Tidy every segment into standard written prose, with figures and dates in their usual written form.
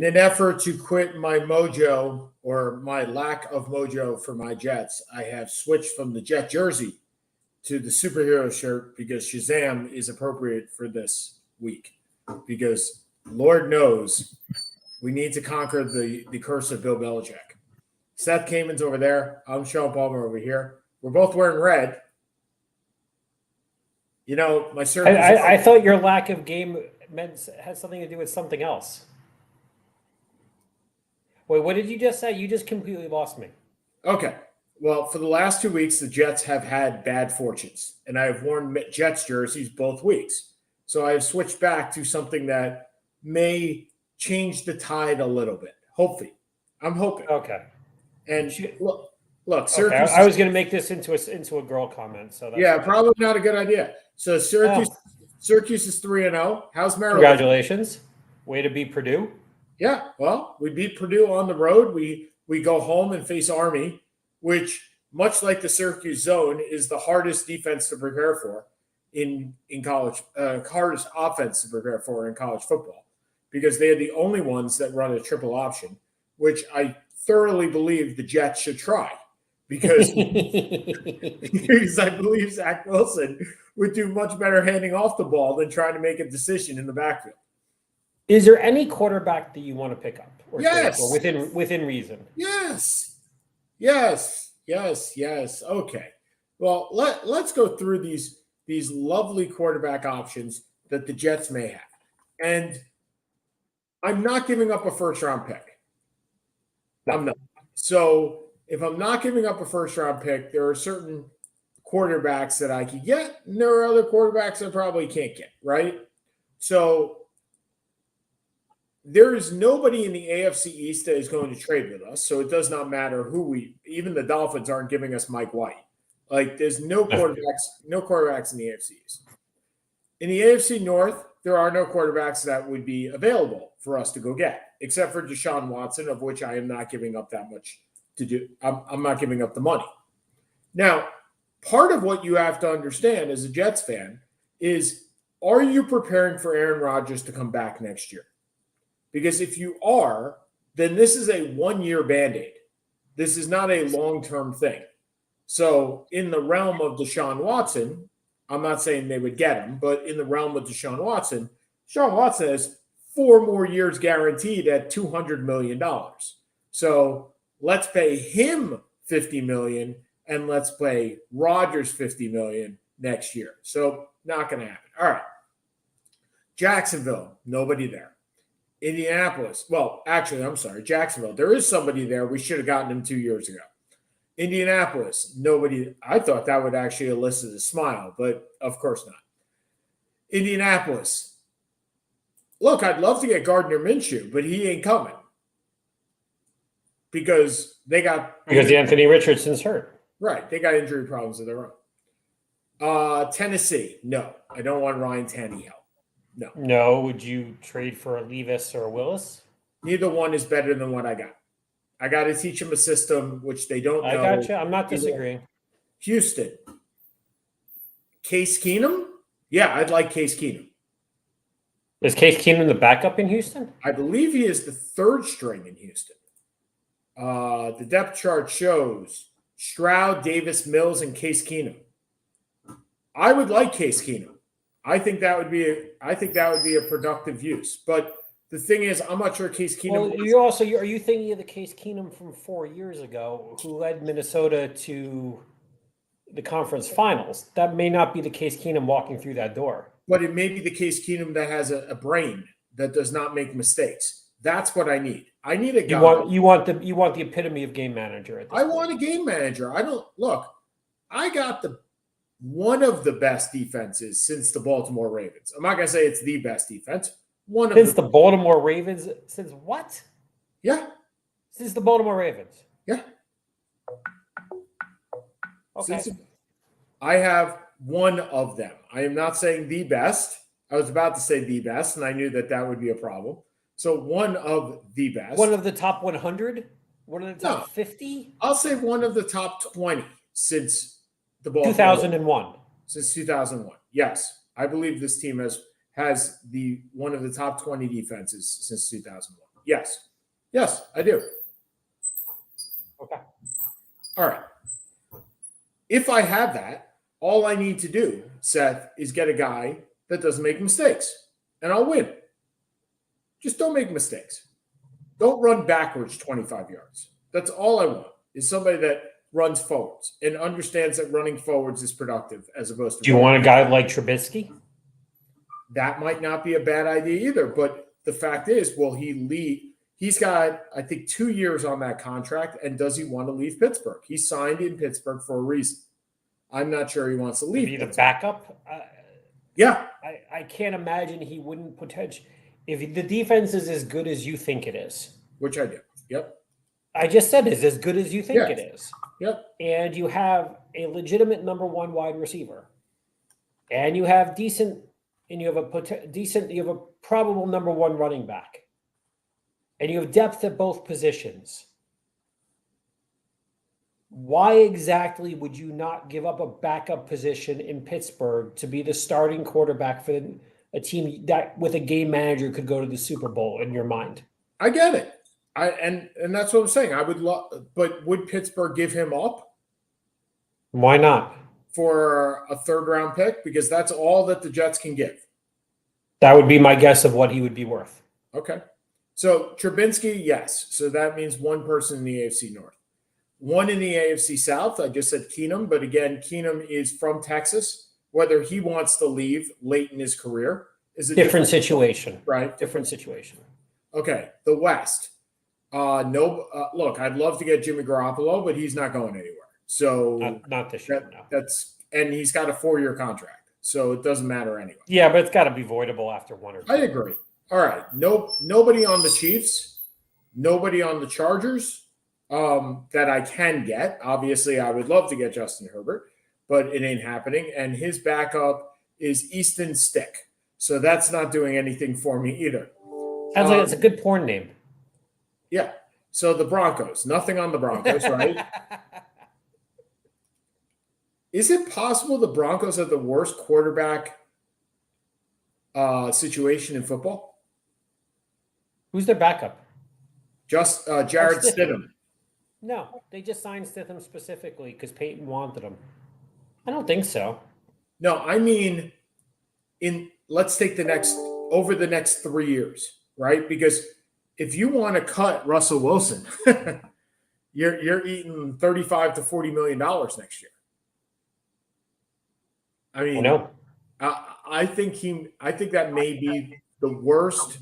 In an effort to quit my mojo or my lack of mojo for my Jets, I have switched from the Jet jersey to the superhero shirt because Shazam is appropriate for this week. Because Lord knows we need to conquer the curse of Bill Belichick. Seth Kamen's over there. I'm Sean Palmer over here. We're both wearing red. You know, my circus. I thought your lack of game has something to do with something else. Wait, what did you just say? You just completely lost me. Okay. Well, for the last 2 weeks, the Jets have had bad fortunes, and I have worn Jets jerseys both weeks. So I have switched back to something that may change the tide a little bit. Hopefully. I'm hoping. Okay. And look, Syracuse. Okay. I was going to make this into a girl comment. So that's probably not a good idea. So Syracuse is 3-0. How's Maryland? Congratulations. Way to beat Purdue. Yeah, well, we beat Purdue on the road. We go home and face Army, which, much like the Syracuse zone, is the hardest defense to prepare for in college, hardest offense to prepare for in college football, because they are the only ones that run a triple option, which I thoroughly believe the Jets should try, because I believe Zach Wilson would do much better handing off the ball than trying to make a decision in the backfield. Is there any quarterback that you want to pick up? Yes. Or within reason? Yes. Okay. Well, let's go through these lovely quarterback options that the Jets may have. And I'm not giving up a first-round pick. No. I'm not. So if I'm not giving up a first-round pick, there are certain quarterbacks that I can get, and there are other quarterbacks I probably can't get, right? So there is nobody in the AFC East that is going to trade with us, so it does not matter who even the Dolphins aren't giving us Mike White. Like, there's no quarterbacks in the AFC East. In the AFC North, there are no quarterbacks that would be available for us to go get, except for Deshaun Watson, of which I am not giving up that much to do. I'm not giving up the money. Now, part of what you have to understand as a Jets fan is, are you preparing for Aaron Rodgers to come back next year? Because if you are, then this is a one-year Band-Aid. This is not a long-term thing. So in the realm of Deshaun Watson, I'm not saying they would get him, but in the realm of Deshaun Watson has 4 more years guaranteed at $200 million. So let's pay him $50 million and let's pay Rodgers $50 million next year. So not going to happen. All right. Jacksonville, nobody there. Indianapolis. Well, actually, I'm sorry. Jacksonville. There is somebody there. We should have gotten him 2 years ago. Indianapolis. Nobody. I thought that would actually elicit a smile, but of course not. Indianapolis. Look, I'd love to get Gardner Minshew, but he ain't coming. Because Anthony Richardson's hurt. Right. They got injury problems of their own. Tennessee. No. I don't want Ryan Tannehill. No. Would you trade for a Levis or a Willis? Neither one is better than what I got. I got to teach them a system, which they don't know. I got you. I'm not disagreeing. Houston. Case Keenum? Yeah, I'd like Case Keenum. Is Case Keenum the backup in Houston? I believe he is the third string in Houston. The depth chart shows Stroud, Davis, Mills, and Case Keenum. I would like Case Keenum. I think that would be a productive use. But the thing is, I'm not sure Case Keenum. Well, are you thinking of the Case Keenum from 4 years ago, who led Minnesota to the conference finals? That may not be the Case Keenum walking through that door. But it may be the Case Keenum that has a brain that does not make mistakes. That's what I need. I need a guy. You want the epitome of game manager. I want a game manager. I got one of the best defenses since the Baltimore Ravens. I'm not going to say it's the best defense. Since the Baltimore Ravens? Since what? Yeah. Since the Baltimore Ravens? Yeah. Okay. I have one of them. I am not saying the best. I was about to say the best, and I knew that would be a problem. So one of the best. One of the top 100? One of the top 50? I'll say one of the top 20 since the Baltimore 2001. Since 2001. Yes. I believe this team has one of the top 20 defenses since 2001. Yes. Yes, I do. Okay. All right. If I have that, all I need to do, Seth, is get a guy that doesn't make mistakes, and I'll win. Just don't make mistakes. Don't run backwards 25 yards. That's all I want, is somebody that runs forwards and understands that running forwards is productive as opposed to. Do you want a guy like Trubisky? That might not be a bad idea either. But the fact is, will he leave? He's got, I think, 2 years on that contract. And does he want to leave Pittsburgh? He signed in Pittsburgh for a reason. I'm not sure he wants to leave. Be the backup? Yeah. I can't imagine he wouldn't potentially. If the defense is as good as you think it is. Which I do. Yep. I just said is as good as you think it is. Yep. And you have a legitimate number one wide receiver. And you have decent, and you have a probable number one running back. And you have depth at both positions. Why exactly would you not give up a backup position in Pittsburgh to be the starting quarterback for a team that with a game manager could go to the Super Bowl in your mind? I get it. And that's what I'm saying. I would love, but would Pittsburgh give him up? Why not? For a third round pick? Because that's all that the Jets can give. That would be my guess of what he would be worth. Okay. So Trubinsky, yes. So that means one person in the AFC North. One in the AFC South. I just said Keenum, but again, Keenum is from Texas. Whether he wants to leave late in his career is a different situation. Right? Different situation. Okay. The West. Look, I'd love to get Jimmy Garoppolo, but he's not going anywhere. So not this year. No. And he's got a 4-year contract, so it doesn't matter anyway. Yeah, but it's got to be voidable after 1 or 2. I agree. All right, nobody on the Chiefs, nobody on the Chargers that I can get. Obviously, I would love to get Justin Herbert, but it ain't happening. And his backup is Easton Stick, so that's not doing anything for me either. Sounds like it's a good porn name. Yeah. So the Broncos, nothing on the Broncos, right? Is it possible the Broncos are the worst quarterback situation in football? Who's their backup? Just Jared Stidham. No, they just signed Stidham specifically because Peyton wanted him. I don't think so. No, I mean, let's take over the next 3 years, right? Because if you want to cut Russell Wilson, you're eating $35 to $40 million next year. I mean, I think that may be the worst,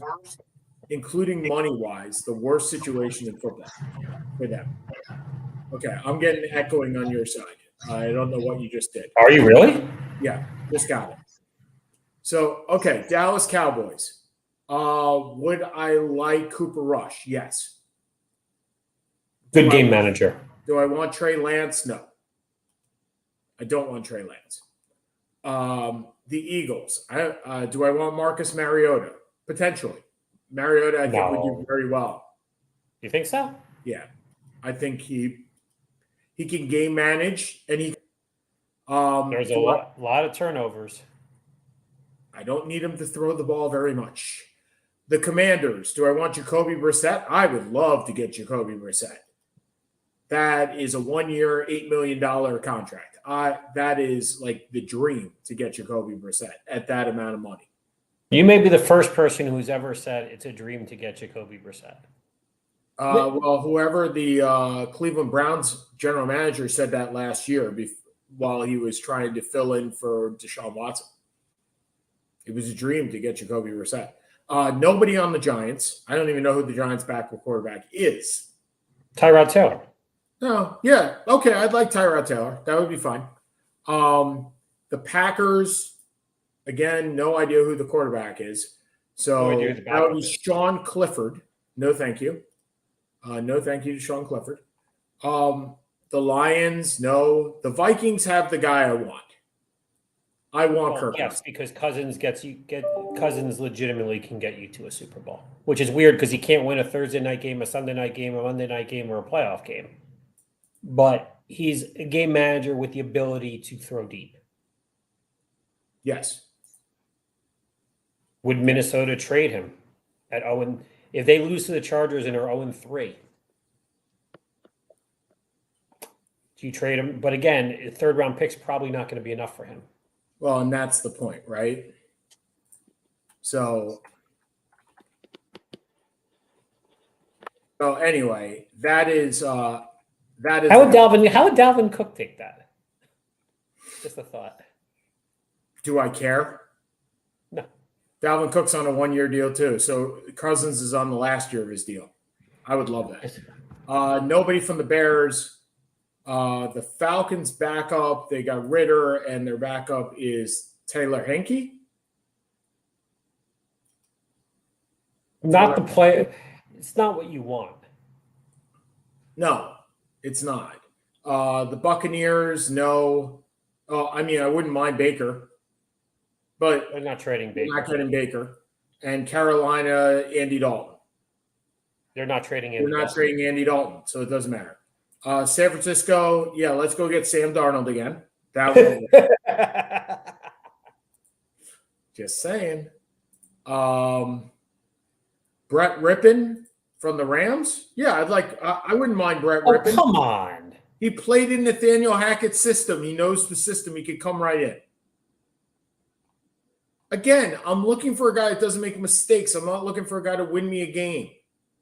including money-wise, the worst situation in football for them. Okay, I'm getting echoing on your side. I don't know what you just did. Are you really? Yeah, just got it. So, okay, Dallas Cowboys. Would I like Cooper Rush? Yes. Good game manager. Do I want Trey Lance? No. I don't want Trey Lance. The Eagles. Do I want Marcus Mariota? Potentially. Mariota, I think, would do very well. You think so? Yeah. I think he can game manage, and he. There's a lot of turnovers. I don't need him to throw the ball very much. The Commanders. Do I want Jacoby Brissett? I would love to get Jacoby Brissett. That is a 1-year, $8 million contract. That is like the dream to get Jacoby Brissett at that amount of money. You may be the first person who's ever said it's a dream to get Jacoby Brissett. Well, whoever the Cleveland Browns general manager said that last year while he was trying to fill in for Deshaun Watson. It was a dream to get Jacoby Brissett. Nobody on the Giants. I don't even know who the Giants' backup quarterback is. Tyrod Taylor. No, yeah. Okay, I'd like Tyrod Taylor. That would be fine. The Packers, again, no idea who the quarterback is. So that would be Sean Clifford. No, thank you. No, thank you to Sean Clifford. The Lions, no. The Vikings have the guy I want. I want Kirk. Yes, because Cousins Cousins legitimately can get you to a Super Bowl, which is weird because he can't win a Thursday night game, a Sunday night game, a Monday night game, or a playoff game. But he's a game manager with the ability to throw deep. Yes. Would Minnesota trade him at Owen? If they lose to the Chargers and are 0-3, do you trade him? But again, third round pick's probably not going to be enough for him. Well, and that's the point, right? So anyway, that is How would Dalvin Cook take that? Just a thought. Do I care? No. Dalvin Cook's on a 1-year deal too. So Cousins is on the last year of his deal. I would love that. Nobody from the Bears. The Falcons backup, they got Ritter, and their backup is Taylor Henke. Not the player. It's not what you want. No, it's not. The Buccaneers, no. I mean, I wouldn't mind Baker, but they're not trading Baker. Not getting Baker. And Carolina, Andy Dalton. They're not trading Andy. They're not trading Andy Dalton, so it doesn't matter. San Francisco, yeah, let's go get Sam Darnold again. That one. Just saying. Brett Rippon from the Rams. Yeah, I wouldn't mind Brett Rippon. Come on. He played in Nathaniel Hackett's system. He knows the system. He could come right in. Again, I'm looking for a guy that doesn't make mistakes. I'm not looking for a guy to win me a game.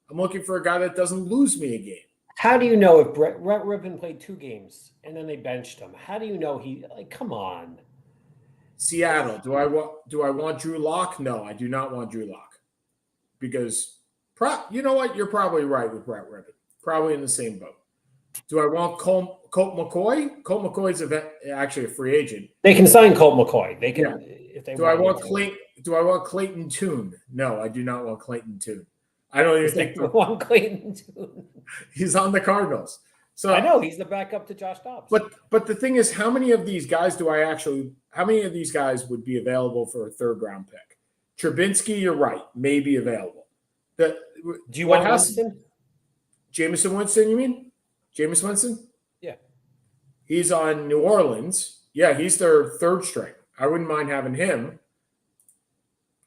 I'm looking for a guy that doesn't lose me a game. How do you know if Brett Rippon played 2 games and then they benched him? How do you know come on? Seattle. Do I want Drew Lock? No, I do not want Drew Lock. Because you know what? You're probably right with Brett Rippon. Probably in the same boat. Do I want Colt McCoy? Colt McCoy's actually a free agent. They can sign Colt McCoy. They can if they Do I want Clayton Tune? No, I do not want Clayton Tune. I don't even think want Clayton Tune. He's on the Cardinals. So I know he's the backup to Josh Dobbs. But the thing is, how many of these guys would be available for a third round pick? Trubinsky, you're right, may be available. Do you want Winston? Jameson Winston, you mean? Jameis Winston? Yeah. He's on New Orleans. Yeah, he's their third string. I wouldn't mind having him.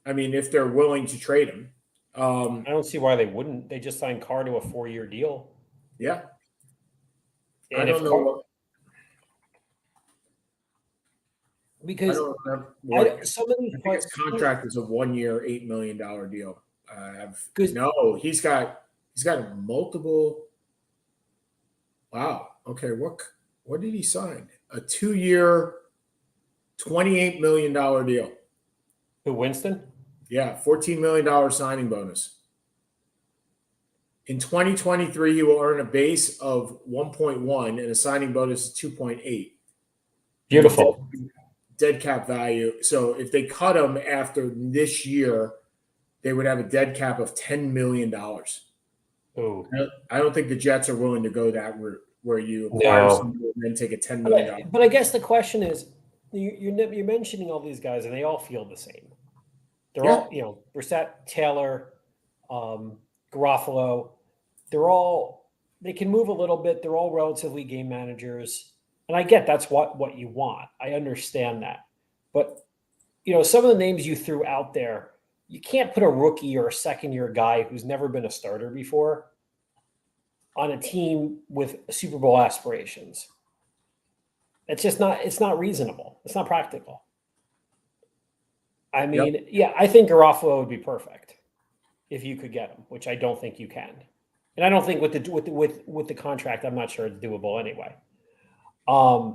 I mean, if they're willing to trade him. I don't see why they wouldn't. They just signed Carr to a 4-year deal. Yeah. And I don't know. Because his contract is a 1-year, $8 million deal. No, he's got multiple. Wow. Okay. What did he sign? A 2-year, $28 million deal. Who, Winston? Yeah, $14 million signing bonus. In 2023, he will earn a base of 1.1 and a signing bonus of 2.8. Beautiful. Dead cap value. So if they cut him after this year, they would have a dead cap of $10 million. Ooh. I don't think the Jets are willing to go that route where you acquire somebody and then take a $10 million. But I guess the question is, you're mentioning all these guys, and they all feel the same. They're all, Brissett, Taylor, Garofalo. They can move a little bit. They're all relatively game managers. And I get that's what you want. I understand that. But, some of the names you threw out there, you can't put a rookie or a second-year guy who's never been a starter before on a team with Super Bowl aspirations. It's just not. It's not reasonable. It's not practical. I mean, I think Garofalo would be perfect if you could get him, which I don't think you can, and I don't think with the contract, I'm not sure it's doable anyway. A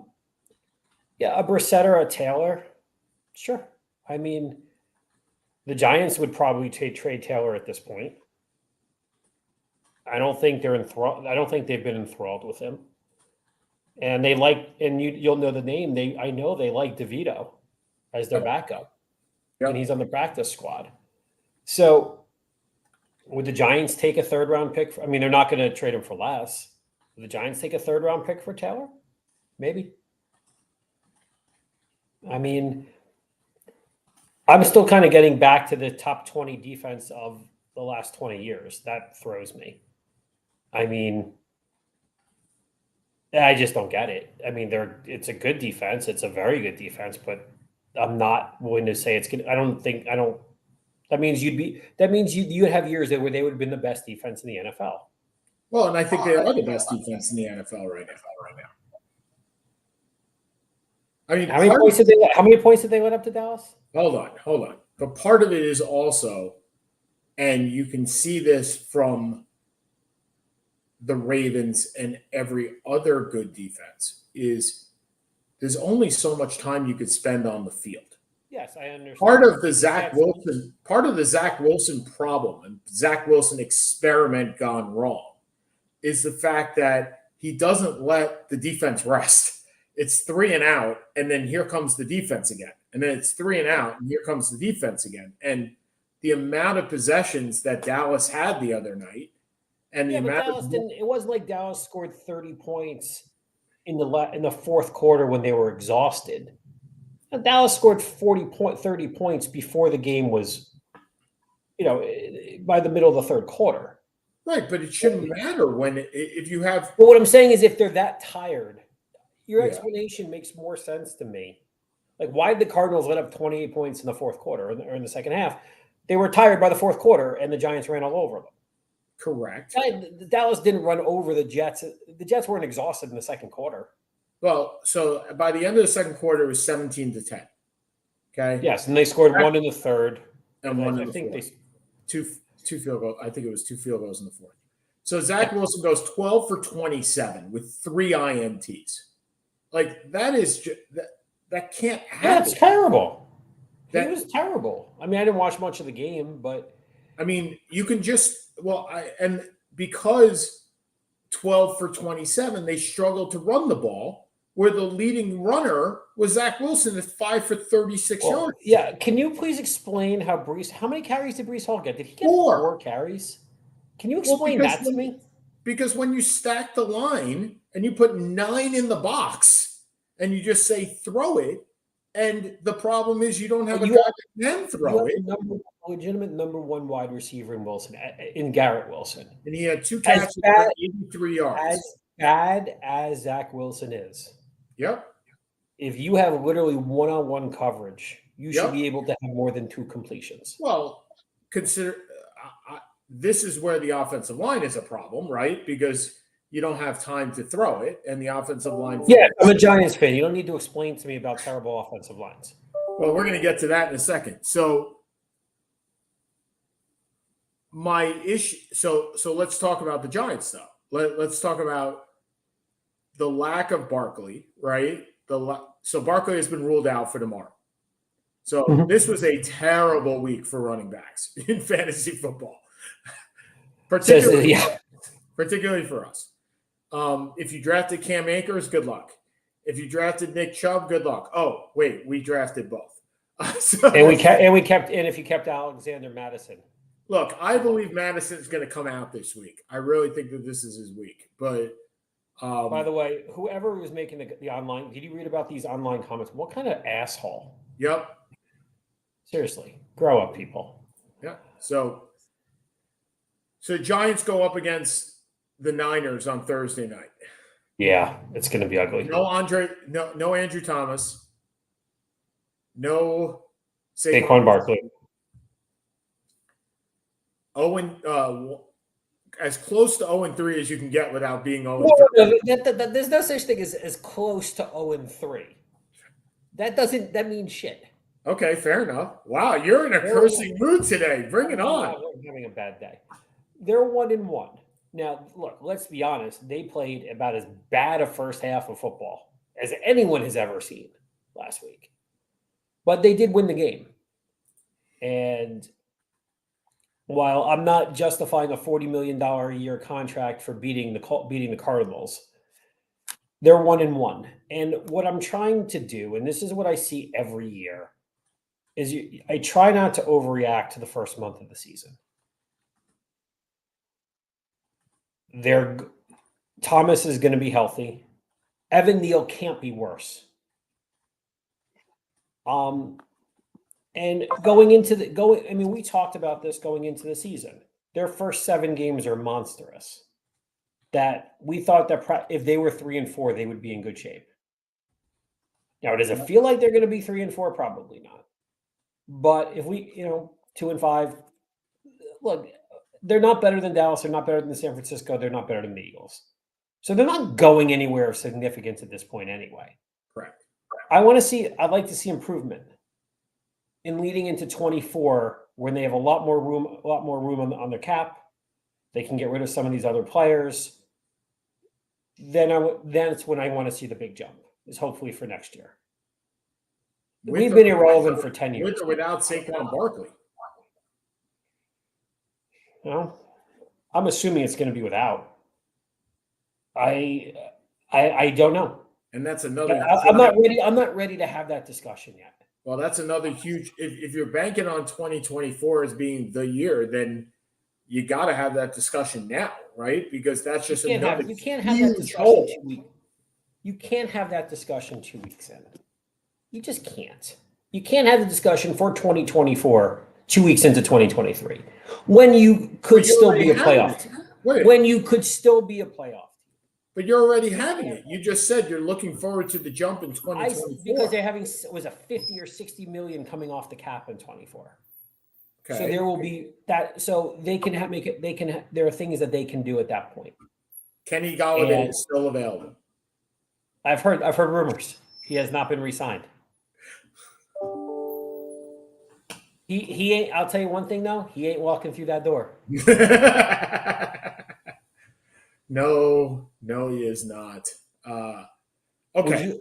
Brissett or a Taylor, sure. I mean, the Giants would probably trade Taylor at this point. I don't think they're enthralled. I don't think they've been enthralled with him. And they you'll know the name. I know they like DeVito as their backup. Yep. And he's on the practice squad. So would the Giants take a third round pick? They're not going to trade him for less. Would the Giants take a third round pick for Taylor? Maybe. I'm still kind of getting back to the top 20 defense of the last 20 years. That throws me. I just don't get it. It's a good defense. It's a very good defense, but I'm not willing to say it's good. I don't That means you'd have years where they would have been the best defense in the NFL. Well, and I think they are the best defense in the NFL right now. I mean, How many points did they let up to Dallas? Hold on. But part of it is also, and you can see this from the Ravens and every other good defense, is there's only so much time you could spend on the field. Yes, I understand. Part of the Zach Wilson problem and Zach Wilson experiment gone wrong is the fact that he doesn't let the defense rest. It's 3 and out, and then here comes the defense again. And then it's 3 and out, and here comes the defense again. And the amount of possessions that Dallas had the other night, and the amount it wasn't like Dallas scored 30 points in the fourth quarter when they were exhausted. And Dallas scored 30 points before the game was, by the middle of the third quarter. Right, but it shouldn't matter if you have. But what I'm saying is, if they're that tired, your explanation makes more sense to me. Like, why did the Cardinals let up 28 points in the fourth quarter or in the second half? They were tired by the fourth quarter, and the Giants ran all over them. Correct. Dallas didn't run over the Jets. The Jets weren't exhausted in the second quarter. Well, so by the end of the second quarter, it was 17-10. Okay. Yes, and they scored one in the third, and one in the fourth. Two field goals. I think it was 2 field goals in the fourth. So Zach Wilson goes 12 for 27 with 3 INTs. Like, that is just, that can't happen. That's terrible. He was terrible. I mean, I didn't watch much of the game, but I mean, you can just and because 12 for 27, they struggled to run the ball, where the leading runner was Zach Wilson at 5 for 36 yards. Yeah, can you please explain how many carries did Breece Hall get? Did he get 4 carries? Can you explain that to me? Because when you stack the line and you put 9 in the box and you just say throw it, and the problem is you don't have a guy that can throw it. Legitimate number 1 wide receiver in Garrett Wilson. And he had 2 catches for 83 yards. As bad as Zach Wilson is. Yep. If you have literally one-on-one coverage, you should be able to have more than 2 completions. Well, consider this is where the offensive line is a problem, right? Because you don't have time to throw it, and the offensive line. Yeah, I'm a Giants fan. You don't need to explain to me about terrible offensive lines. Well, we're going to get to that in a second. So my issue. So let's talk about the Giants stuff. Let's talk about the lack of Barkley, right? So Barkley has been ruled out for tomorrow. So this was a terrible week for running backs in fantasy football, particularly for us. If you drafted Cam Akers, good luck. If you drafted Nick Chubb, good luck. Oh, wait, we drafted both. If you kept Alexander Madison. Look, I believe Madison's going to come out this week. I really think that this is his week. But by the way, whoever was making the online, did you read about these online comments? What kind of asshole? Yep. Seriously, grow up, people. Yeah. So Giants go up against the Niners on Thursday night. Yeah, it's going to be ugly. No Andrew Thomas. No Saquon Barkley. As close to 0-3 as you can get without being 0-3. No, there's no such thing as close to 0-3. That means shit. Okay, fair enough. Wow, you're in a cursing mood today. Bring it on. I'm having a bad day. They're 1-1. Now, look, let's be honest. They played about as bad a first half of football as anyone has ever seen last week. But they did win the game. And while I'm not justifying a $40 million a year contract for beating the Cardinals, they're 1-1. And what I'm trying to do, and this is what I see every year, is I try not to overreact to the first month of the season. Thomas is going to be healthy. Evan Neal can't be worse. And we talked about this going into the season. Their first 7 games are monstrous. That we thought that if they were 3-4, they would be in good shape. Now, does it feel like they're going to be 3-4? Probably not. But if we, 2-5. Look, they're not better than Dallas. They're not better than San Francisco. They're not better than the Eagles. So they're not going anywhere of significance at this point anyway. Correct. I'd like to see improvement in leading into 24 when they have a lot more room on their cap. They can get rid of some of these other players. Then it's when I want to see the big jump, is hopefully for next year. We've been irrelevant for 10 years. With or without Saquon Barkley? I'm assuming it's going to be without. I don't know. And that's another. I'm not ready to have that discussion yet. Well, that's another huge. If you're banking on 2024 as being the year, then you got to have that discussion now, right? Because that's just you can't have that discussion hole. 2 weeks. You can't have that discussion 2 weeks in. You just can't. You can't have the discussion for 2024 2 weeks into 2023 when you could still be a playoff team. When you could still be a playoff. But you're already having it. You just said you're looking forward to the jump in 2024. Because they're having a 50 or 60 million coming off the cap in 24. Okay. So there will be that. So they can make it. There are things that they can do at that point. Kenny Golladay is still available. I've heard rumors. He has not been re-signed. He ain't. I'll tell you one thing though. He ain't walking through that door. No, he is not. Okay.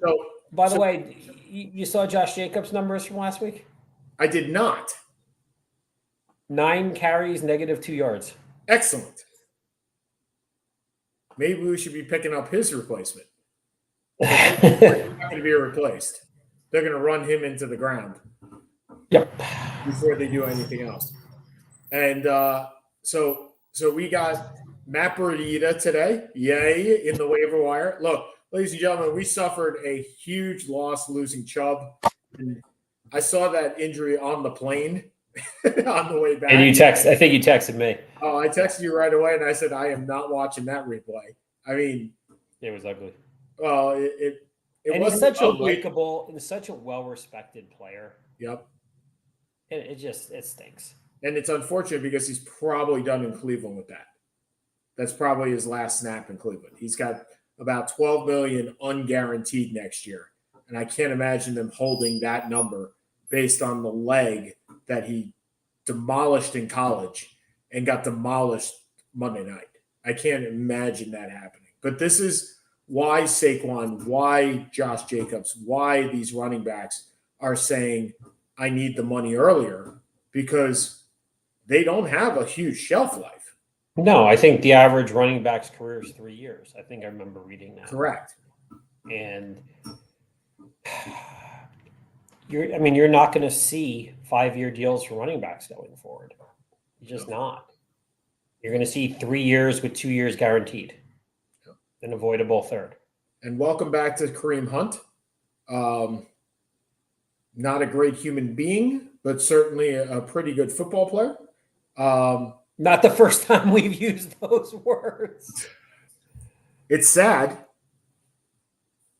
By the way, you saw Josh Jacobs' numbers from last week? I did not. 9 carries, -2 yards. Excellent. Maybe we should be picking up his replacement. He's not going to be replaced. They're going to run him into the ground. Yep. Before they do anything else. And so we got Matt Breida today. Yay, in the waiver wire. Look, ladies and gentlemen, we suffered a huge loss losing Chubb. And I saw that injury on the plane on the way back. And I think you texted me. Oh, I texted you right away, and I said, I am not watching that replay. I mean. It was ugly. Well, it and he's such a likable and such a well-respected player. Yep. And it stinks. And it's unfortunate because he's probably done in Cleveland with that. That's probably his last snap in Cleveland. He's got about $12 million unguaranteed next year. And I can't imagine them holding that number based on the leg that he demolished in college and got demolished Monday night. I can't imagine that happening. But this is why Saquon, why Josh Jacobs, why these running backs are saying, I need the money earlier, because they don't have a huge shelf life. No, I think the average running back's career is 3 years. I think I remember reading that. Correct. And you're not going to see 5-year deals for running backs going forward. You're just not. You're going to see 3 years with 2 years guaranteed. An avoidable third. And welcome back to Kareem Hunt. Not a great human being, but certainly a pretty good football player. Not the first time we've used those words. It's sad.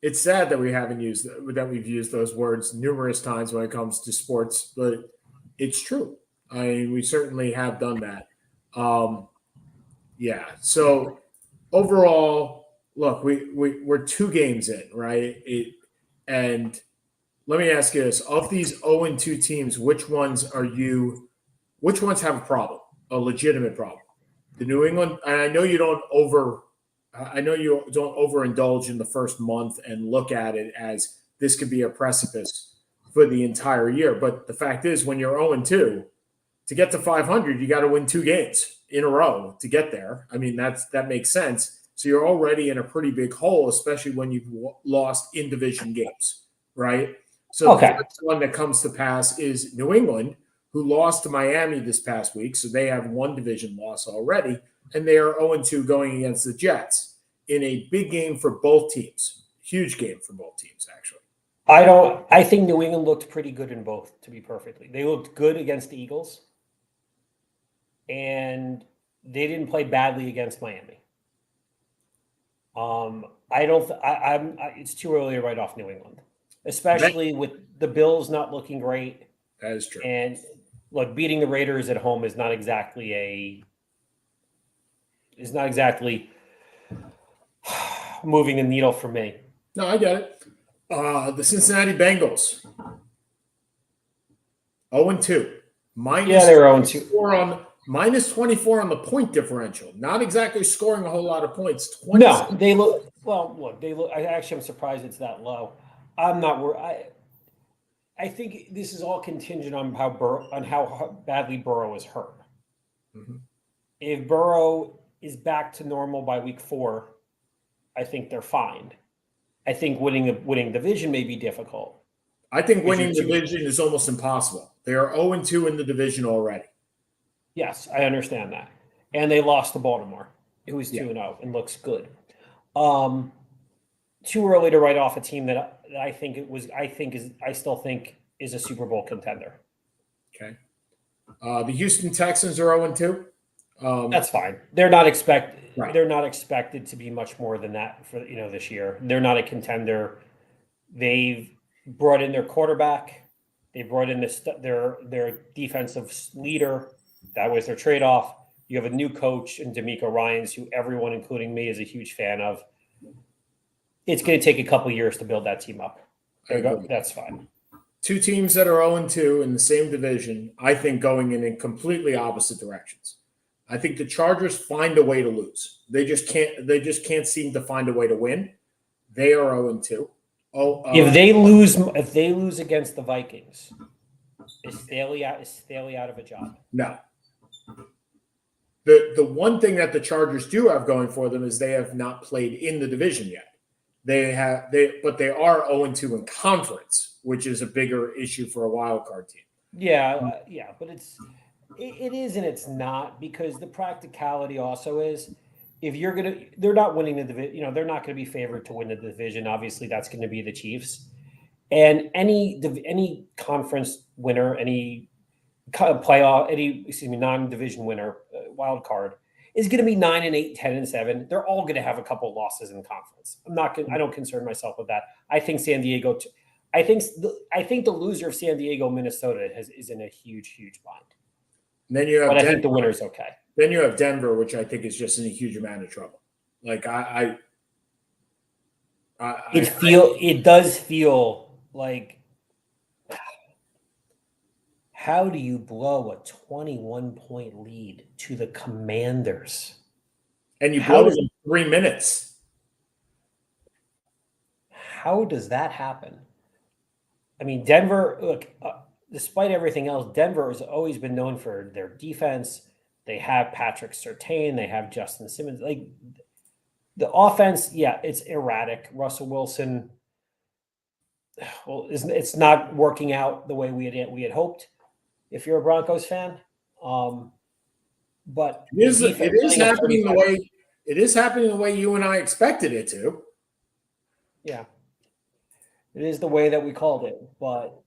It's sad that we've used those words numerous times when it comes to sports, but it's true. I mean, we certainly have done that. Yeah. So overall, look, we're 2 games in, right? And let me ask you this: of these 0-2 teams, which ones have a problem, a legitimate problem? The New England, and I know you don't overindulge in the first month and look at it as this could be a precipice for the entire year. But the fact is, when you're 0-2, to get to 500, you got to win 2 games in a row to get there. I mean, that makes sense. So you're already in a pretty big hole, especially when you've lost in division games, right? So The first one that comes to pass is New England, who lost to Miami this past week. So they have 1 division loss already, and they are 0-2 going against the Jets in a big game for both teams. Huge game for both teams, actually. I think New England looked pretty good in both, to be perfectly. They looked good against the Eagles, and they didn't play badly against Miami. It's too early to write off New England, especially with the Bills not looking great. That is true. And look, beating the Raiders at home is not exactly moving the needle for me. No, I get it. The Cincinnati Bengals, 0-2. Yeah, they're 0-2. Minus 24 on the point differential. Not exactly scoring a whole lot of points. No, they look well. Look, they look. I'm surprised it's that low. I'm not worried. I think this is all contingent on how badly Burrow is hurt. Mm-hmm. If Burrow is back to normal by week 4, I think they're fine. I think winning division may be difficult. I think winning the division is almost impossible. They are 0-2 in the division already. Yes, I understand that. And they lost to Baltimore, who is 2-0 and looks good. Too early to write off a team that I still think is a Super Bowl contender. Okay. The Houston Texans are 0-2. That's fine. They're not expected. Right. They're not expected to be much more than that for this year. They're not a contender. They've brought in their quarterback. They brought in their defensive leader. That was their trade-off. You have a new coach in D'Amico Ryans, who everyone, including me, is a huge fan of. It's going to take a couple of years to build that team up. That's fine. Two teams that are 0-2 in the same division, I think, going in completely opposite directions. I think the Chargers find a way to lose. They just can't seem to find a way to win. They are 0-2. If they lose against the Vikings, is Staley out of a job? No. The one thing that the Chargers do have going for them is they have not played in the division yet. But they are 0-2 in conference, which is a bigger issue for a wild card team. Yeah, but it is and it's not, because the practicality also is, they're not winning the division. They're not going to be favored to win the division. Obviously, that's going to be the Chiefs, and any conference winner, any playoff, non-division winner, wild card is going to be 9-8, 10-7. They're all going to have a couple losses in conference. I don't concern myself with that. I think San Diego. I think the loser of San Diego, Minnesota is in a huge bind. And then you have Denver. I think the winner's okay. Then you have Denver, which I think is just in a huge amount of trouble. Like it does feel like, how do you blow a 21-point lead to the Commanders? And you blow it in 3 minutes. How does that happen? I mean, Denver, look, despite everything else, Denver has always been known for their defense. They have Patrick Surtain. They have Justin Simmons. Like, the offense, it's erratic. Russell Wilson, well, it's not working out the way we had hoped, if you're a Broncos fan. But it is happening the way you and I expected it to. Yeah. It is the way that we called it, but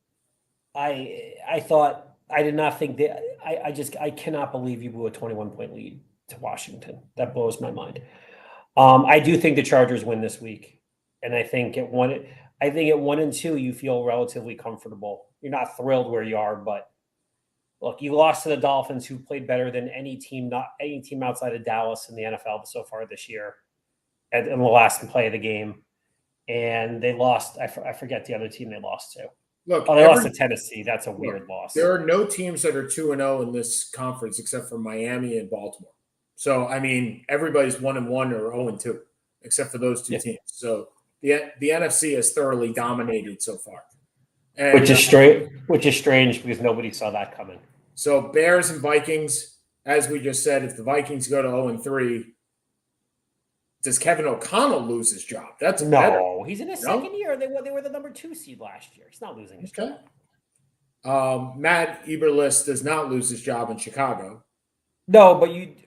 I thought, I did not think that I cannot believe you blew a 21-point lead to Washington. That blows my mind. I do think the Chargers win this week, and I think at 1-2 you feel relatively comfortable. You're not thrilled where you are, but look, you lost to the Dolphins, who played better than any team outside of Dallas in the NFL so far this year, in the last play of the game. And they lost. I forget the other team they lost to. Look, they lost to Tennessee. That's a weird loss. There are no teams that are 2-0 in this conference except for Miami and Baltimore. So, I mean, everybody's 1-1 or 0-2 except for those two teams. So the NFC has thoroughly dominated so far. And, which is strange because nobody saw that coming. So Bears and Vikings, as we just said, if the Vikings go to 0-3, does Kevin O'Connell lose his job? That's better. He's in his second year. They were the number 2 seed last year. He's not losing his job. Matt Eberle does not lose his job in Chicago. No,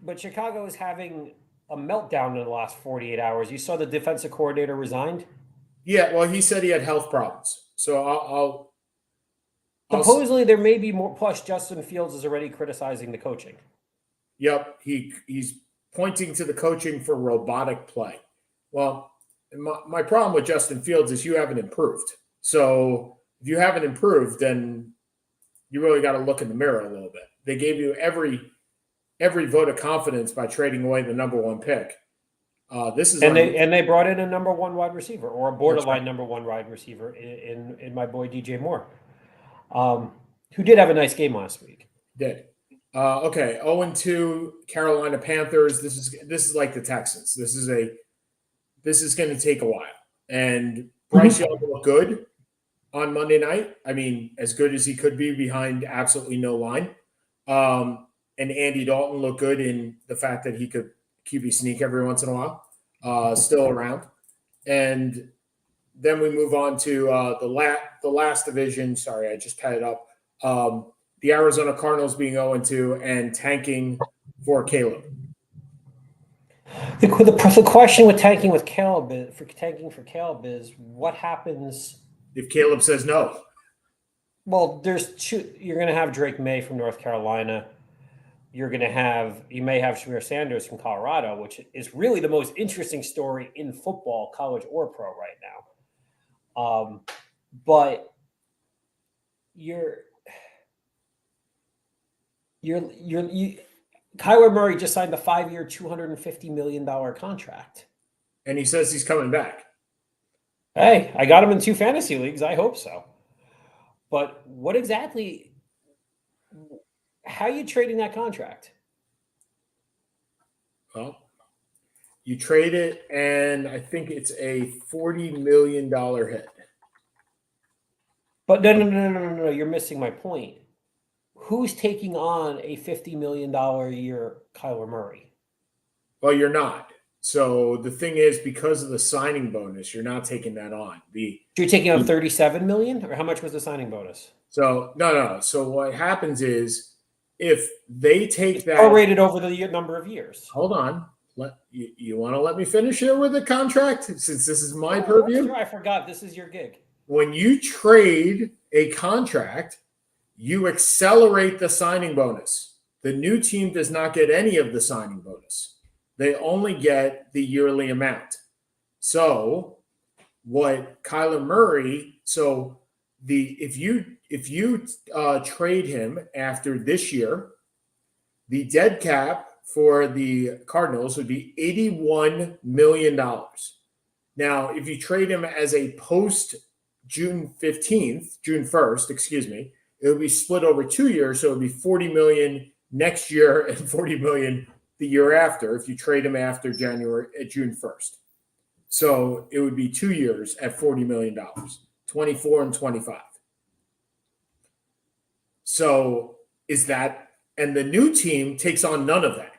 but Chicago is having a meltdown in the last 48 hours. You saw the defensive coordinator resigned? Yeah, well, he said he had health problems. So I'll supposedly there may be more. Plus, Justin Fields is already criticizing the coaching. Yep, he's pointing to the coaching for robotic play. Well, my problem with Justin Fields is you haven't improved. So if you haven't improved, then you really got to look in the mirror a little bit. They gave you every vote of confidence by trading away the number one pick. This is they brought in a number one wide receiver, or a borderline number one wide receiver in my boy DJ Moore, who did have a nice game last week. Did. Okay, 0-2 Carolina Panthers. This is like the Texans. This is going to take a while. And Bryce Young looked good on Monday night. I mean, as good as he could be behind absolutely no line. And Andy Dalton looked good in the fact that he could QB sneak every once in a while, still around. And then we move on to the last division. Sorry, I just had it up. The Arizona Cardinals being 0-2 and tanking for Caleb. The question with tanking for Caleb is what happens if Caleb says no? Well, there's two. You're going to have Drake May from North Carolina. You may have Shamir Sanders from Colorado, which is really the most interesting story in football, college or pro right now. But Kyler Murray just signed a 5-year, $250 million contract. And he says he's coming back. Hey, I got him in 2 fantasy leagues. I hope so. But how are you trading that contract? Well, you trade it, and I think it's a $40 million hit. But no. You're missing my point. Who's taking on a $50 million a year Kyler Murray? Well, you're not. So the thing is, because of the signing bonus, you're not taking that on. You're taking on $37 million, or how much was the signing bonus? So no. So what happens is, if they take that prorated over the number of years. Hold on. You want to let me finish here with the contract, since this is my purview? Sure, I forgot. This is your gig. When you trade a contract, you accelerate the signing bonus. The new team does not get any of the signing bonus. They only get the yearly amount. So what Kyler Murray, if you trade him after this year, the dead cap for the Cardinals would be $81 million. Now, if you trade him as a post June 1st, it would be split over 2 years. So it would be $40 million next year and $40 million the year after if you trade him after June 1st. So it would be 2 years at $40 million, 24 and 25. So and the new team takes on none of that.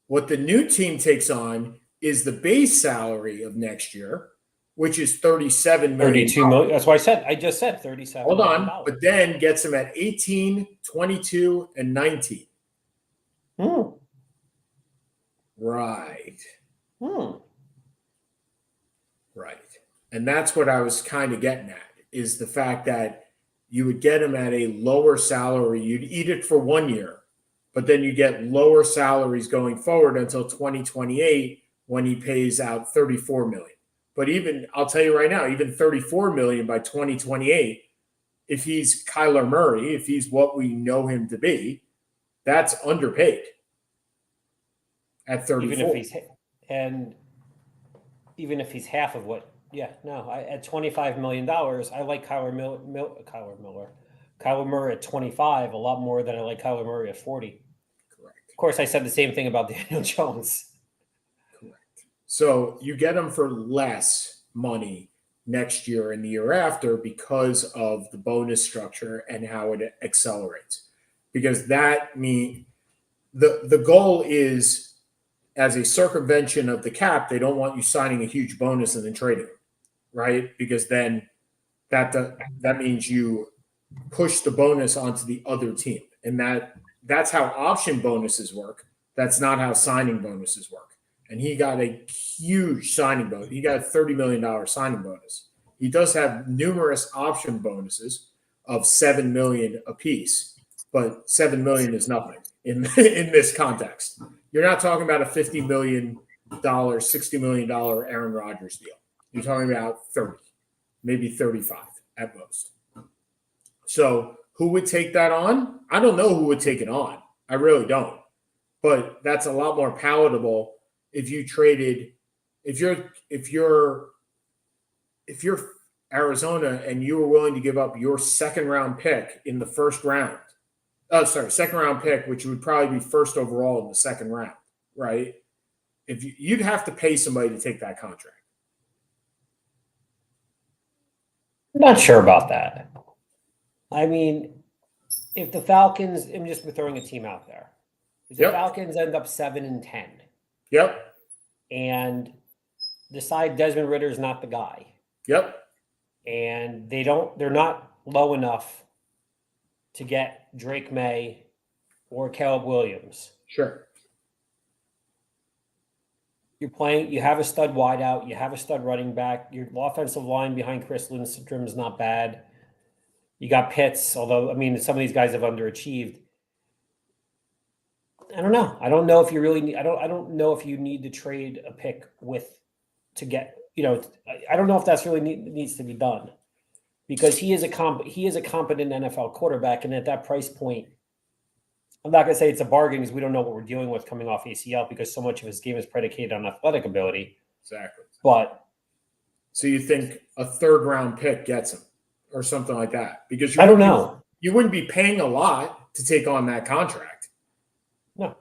What the new team takes on is the base salary of next year, which is $37 million. $32 million. That's why I just said $37 Hold on. million. But then gets them at 18, 22, and 19. Right. Right. And that's what I was kind of getting at, is the fact that you would get him at a lower salary. You'd eat it for 1 year, but then you get lower salaries going forward until 2028 when he pays out $34 million. But I'll tell you right now, even $34 million by 2028, if he's Kyler Murray, if he's what we know him to be, that's underpaid at 34. Even if he's half of what, at $25 million, I like Kyler Murray at 25 a lot more than I like Kyler Murray at 40. Correct. Of course, I said the same thing about Daniel Jones. Correct. So you get him for less money next year and the year after because of the bonus structure and how it accelerates. Because that means the goal is, as a circumvention of the cap, they don't want you signing a huge bonus and then trading it, right? Because then that means you push the bonus onto the other team. And that's how option bonuses work. That's not how signing bonuses work. And he got a huge signing bonus. He got a $30 million signing bonus. He does have numerous option bonuses of $7 million apiece, but $7 million is nothing in this context. You're not talking about a $50 million, $60 million Aaron Rodgers deal. You're talking about 30, maybe 35 at most. So who would take that on? I don't know who would take it on. I really don't. But that's a lot more palatable if you traded if you're Arizona and you were willing to give up your second round pick in the first round. Oh, sorry, second round pick, which would probably be first overall in the second round, right? If you'd have to pay somebody to take that contract. I'm not sure about that. I mean, if the Falcons, I'm just throwing a team out there. If the Falcons end up 7-10. Yep. And decide Desmond Ritter's not the guy. Yep. And they're not low enough to get Drake May or Caleb Williams. Sure. You have a stud wideout, you have a stud running back, your offensive line behind Chris Lindstrom is not bad. You got Pitts, although, I mean, some of these guys have underachieved. I don't know. I don't know if you really need, I don't know if you need to trade a pick to get, I don't know if that's really needs to be done, because he is a competent NFL quarterback. And at that price point, I'm not going to say it's a bargain because we don't know what we're dealing with coming off ACL, because so much of his game is predicated on athletic ability. Exactly. But so you think a third round pick gets him or something like that? Because I don't know. You wouldn't be paying a lot to take on that contract. No.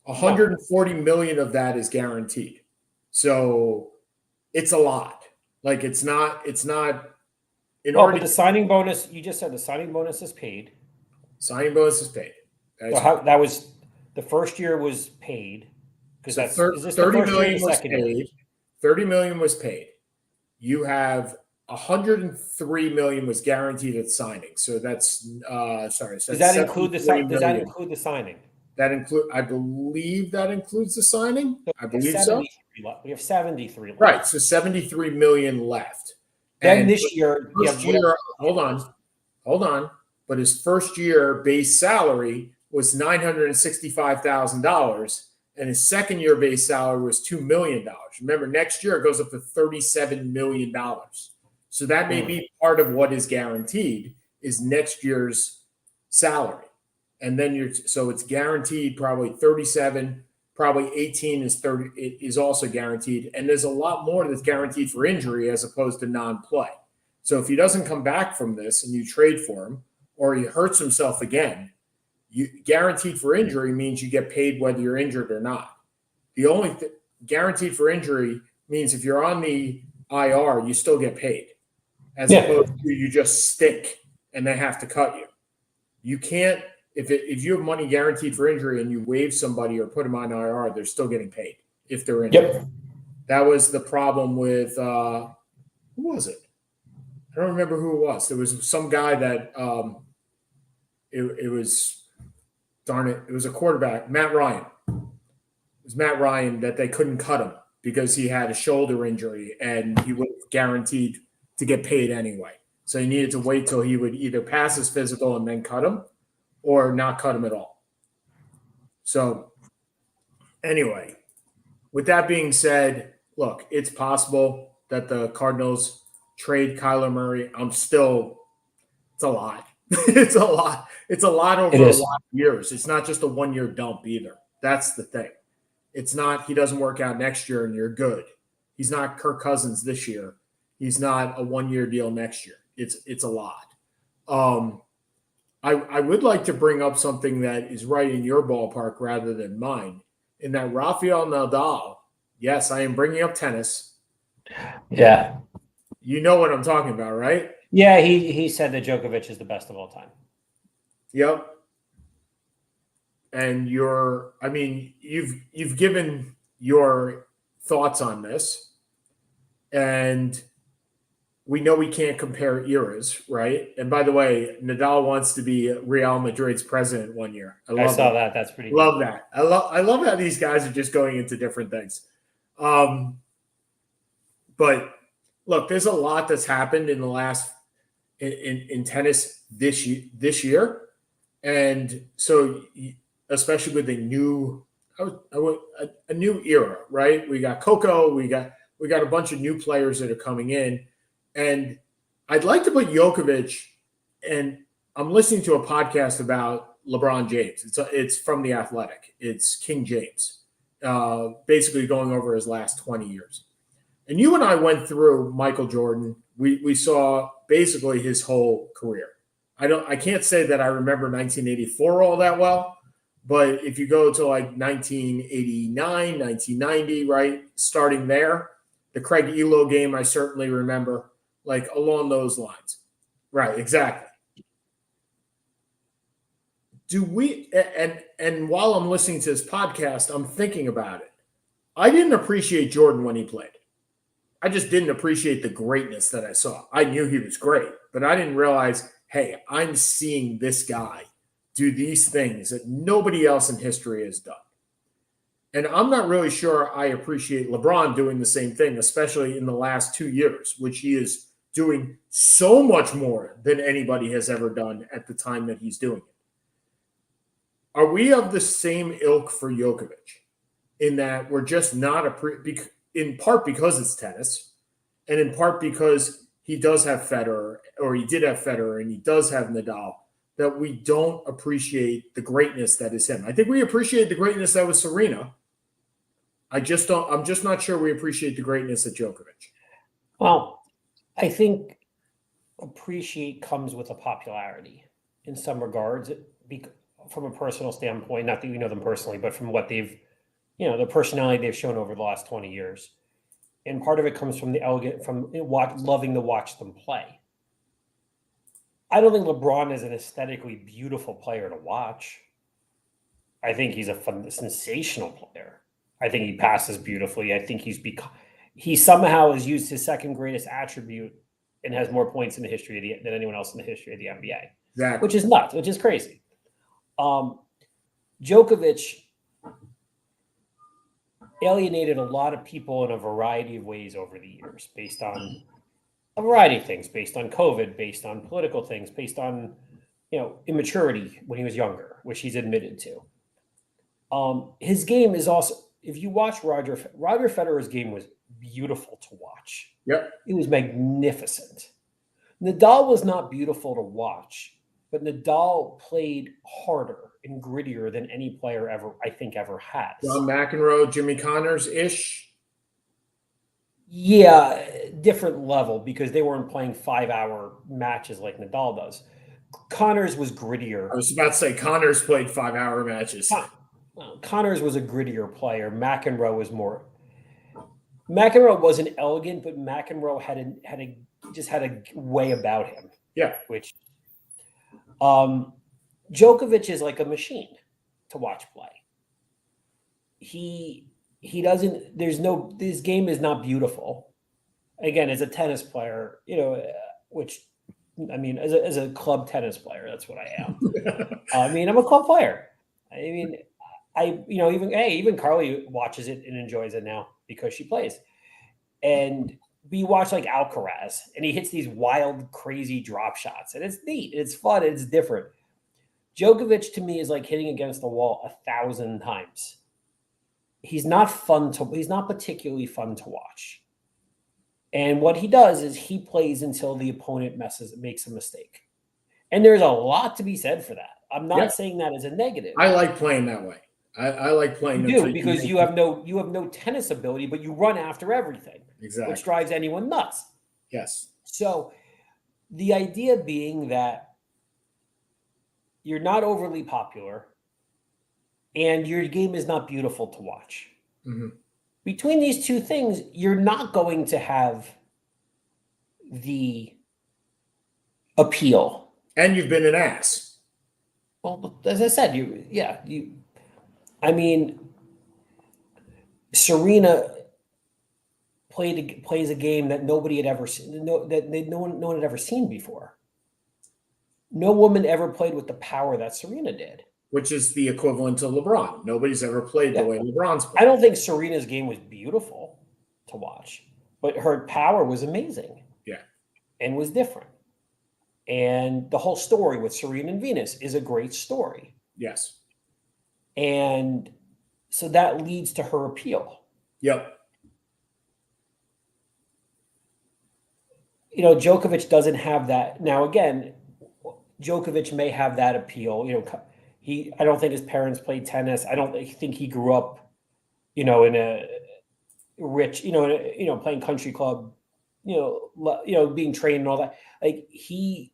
140 million of that is guaranteed. So it's a lot. Like it's not but the signing bonus, you just said the signing bonus is paid. Signing bonus is paid. That was the first year was paid, because that's 30 million was paid. 30 million was paid. You have 103 million was guaranteed at signing. So that's does that include the signing? I believe that includes the signing. I believe so. We have 73 left. Right. So 73 million left. Then and this year, hold on. But his first year base salary was $965,000, and his second year base salary was $2 million. Remember, next year it goes up to $37 million. So that may be part of what is guaranteed is next year's salary. And then so it's guaranteed probably 37, probably 18 is also guaranteed. And there's a lot more that's guaranteed for injury as opposed to non-play. So if he doesn't come back from this and you trade for him, or he hurts himself again, you guaranteed for injury means you get paid whether you're injured or not. The only guaranteed for injury means if you're on the IR, you still get paid, as opposed to you just stink and they have to cut you. You can't, if you have money guaranteed for injury and you waive somebody or put them on IR, they're still getting paid if they're injured. Yep. That was the problem with who was it? I don't remember who it was. There was some guy that it was a quarterback, Matt Ryan. It was Matt Ryan that they couldn't cut him because he had a shoulder injury and he was guaranteed to get paid anyway. So he needed to wait till he would either pass his physical and then cut him or not cut him at all. So anyway, with that being said, look, it's possible that the Cardinals trade Kyler Murray. It's a lot. It's a lot. It's a lot over a lot of years. It's not just a 1 year dump either. That's the thing. It's not, he doesn't work out next year and you're good. He's not Kirk Cousins this year. He's not a 1 year deal next year. It's a lot. I would like to bring up something that is right in your ballpark rather than mine. In that Rafael Nadal, yes, I am bringing up tennis. Yeah. You know what I'm talking about, right? Yeah, he said that Djokovic is the best of all time. Yep. And you've given your thoughts on this, and we know we can't compare eras, right? And by the way, Nadal wants to be Real Madrid's president 1 year. I saw that. That's pretty good. Love that. I love how these guys are just going into different things. But look, there's a lot that's happened in the last in tennis this year, and so especially with a new era, right? We got Coco, we got a bunch of new players that are coming in, and I'd like to put Djokovic and I'm listening to a podcast about LeBron James. It's from The Athletic. It's King James, basically going over his last 20 years. And you and I went through Michael Jordan. We saw basically his whole career. I can't say that I remember 1984 all that well, but if you go to like 1989, 1990, right, starting there, the Craig Elo game I certainly remember, like along those lines. Right, exactly. Do we and while I'm listening to this podcast, I'm thinking about it. I didn't appreciate Jordan when he played. I just didn't appreciate the greatness that I saw. I knew he was great, but I didn't realize, hey, I'm seeing this guy do these things that nobody else in history has done. And I'm not really sure I appreciate LeBron doing the same thing, especially in the last 2 years, which he is doing so much more than anybody has ever done at the time that he's doing it. Are we of the same ilk for Djokovic in that we're just not in part because it's tennis, and in part because he does have Federer, or he did have Federer, and he does have Nadal, that we don't appreciate the greatness that is him? I think we appreciate the greatness that was Serena. I'm just not sure we appreciate the greatness of Djokovic. Well, I think appreciate comes with a popularity in some regards, from a personal standpoint, not that you know them personally, but from what they've, the personality they've shown over the last 20 years. And part of it comes from loving to watch them play. I don't think LeBron is an aesthetically beautiful player to watch. I think he's a sensational player. I think he passes beautifully. I think he somehow has used his second greatest attribute and has more points in the history than anyone else in the history of the NBA. Exactly. Which is nuts, which is crazy. Djokovic alienated a lot of people in a variety of ways over the years, based on a variety of things, based on COVID, based on political things, based on immaturity when he was younger, which he's admitted to. His game is also, if you watch Roger Federer's game, was beautiful to watch. Yep. It was magnificent. Nadal was not beautiful to watch, but Nadal played harder and grittier than any player ever has. John McEnroe, Jimmy Connors-ish? Yeah, different level, because they weren't playing 5-hour matches like Nadal does. Connors was grittier. I was about to say Connors played 5-hour matches. Connors was a grittier player. McEnroe was more. McEnroe wasn't elegant, but McEnroe had a way about him. Yeah. Which Djokovic is like a machine to watch play. He doesn't. This game is not beautiful. Again, as a tennis player, which, I mean, as a club tennis player, that's what I am. I'm a club player. Even Carly watches it and enjoys it now because she plays. And we watch like Alcaraz, and he hits these wild, crazy drop shots, and it's neat, it's fun, it's different. Djokovic to me is like hitting against the wall 1,000 times. He's not particularly fun to watch. And what he does is he plays until the opponent makes a mistake. And there's a lot to be said for that. I'm not saying that as a negative. I like playing that way. I like playing. You do, because you have no tennis ability, but you run after everything. Exactly. Which drives anyone nuts. Yes. So the idea being that you're not overly popular and your game is not beautiful to watch. Mm-hmm. Between these two things, you're not going to have the appeal. And you've been an ass. Well, as I said, Serena plays a game that nobody had ever seen, no one had ever seen before. No woman ever played with the power that Serena did. Which is the equivalent to LeBron. Nobody's ever played the way LeBron's played. I don't think Serena's game was beautiful to watch, but her power was amazing. Yeah. And was different. And the whole story with Serena and Venus is a great story. Yes. And so that leads to her appeal. Yep. Djokovic doesn't have that. Now, again, Djokovic may have that appeal. I don't think his parents played tennis. I don't think he grew up, in a rich, playing country club, being trained and all that. Like he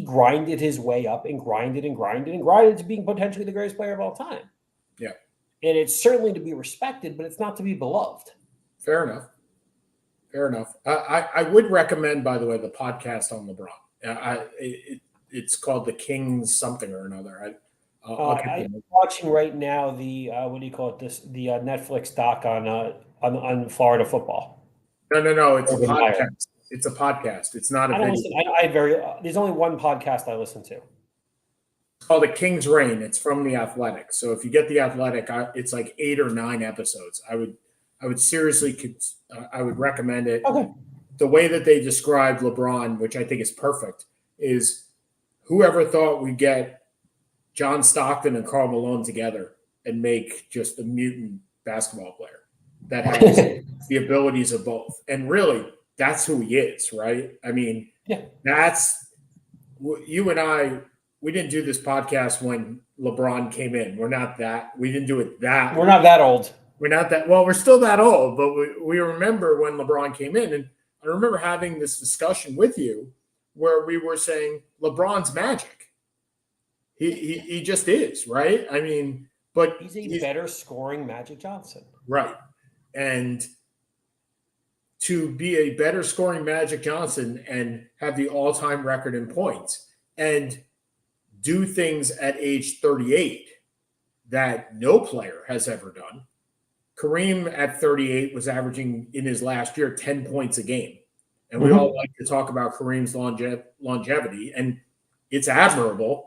grinded his way up and grinded and grinded and grinded to being potentially the greatest player of all time. Yeah. And it's certainly to be respected, but it's not to be beloved. Fair enough. I would recommend, by the way, the podcast on LeBron. It's called The King's something or another. I'm watching right now the what do you call it? The Netflix doc on Florida football. No. It's a podcast. It's a podcast. It's not a video. There's only one podcast I listen to. It's called The King's Reign. It's from The Athletic. So if you get The Athletic, it's like 8 or 9 episodes. I would seriously, I would recommend it. Okay. The way that they describe LeBron, which I think is perfect, is whoever thought we'd get John Stockton and Karl Malone together and make just a mutant basketball player that has the abilities of both. And really, that's who he is, right? I mean, yeah. That's you and I. We didn't do this podcast when LeBron came in. We didn't do it that. We're not that old. We're not that. Well, we're still that old, but we remember when LeBron came in, and I remember having this discussion with you where we were saying LeBron's magic. He just is, right? I mean, but he's better scoring Magic Johnson, right? And to be a better scoring Magic Johnson and have the all-time record in points and do things at age 38 that no player has ever done. Kareem at 38 was averaging in his last year 10 points a game. And we all like to talk about Kareem's longevity, and it's admirable.